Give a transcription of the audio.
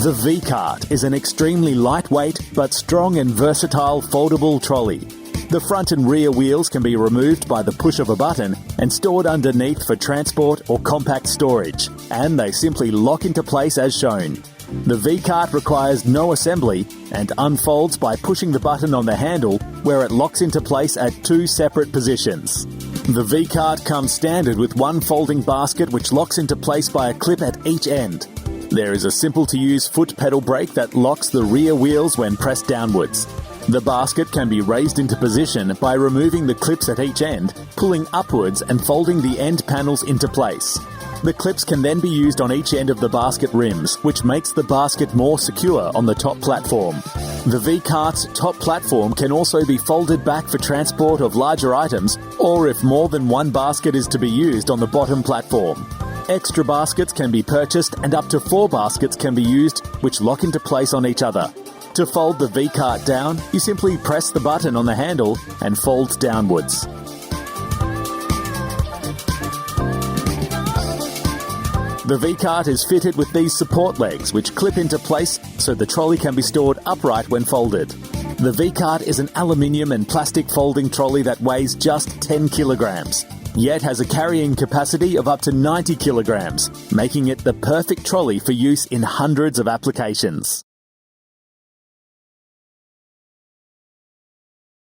The V Cart is an extremely lightweight but strong and versatile foldable trolley. The front and rear wheels can be removed by the push of a button and stored underneath for transport or compact storage, and they simply lock into place as shown. The V Cart requires no assembly and unfolds by pushing the button on the handle, where it locks into place at two separate positions. The V Cart comes standard with one folding basket which locks into place by a clip at each end. There is a simple-to-use foot pedal brake that locks the rear wheels when pressed downwards. The basket can be raised into position by removing the clips at each end, pulling upwards and folding the end panels into place. The clips can then be used on each end of the basket rims, which makes the basket more secure on the top platform. The V Cart's top platform can also be folded back for transport of larger items, or if more than one basket is to be used on the bottom platform. Extra baskets can be purchased and up to 4 baskets can be used, which lock into place on each other. To fold the V Cart down, you simply press the button on the handle and fold downwards. The V Cart is fitted with these support legs which clip into place so the trolley can be stored upright when folded. The V Cart is an aluminium and plastic folding trolley that weighs just 10 kilograms, yet has a carrying capacity of up to 90 kilograms, making it the perfect trolley for use in hundreds of applications.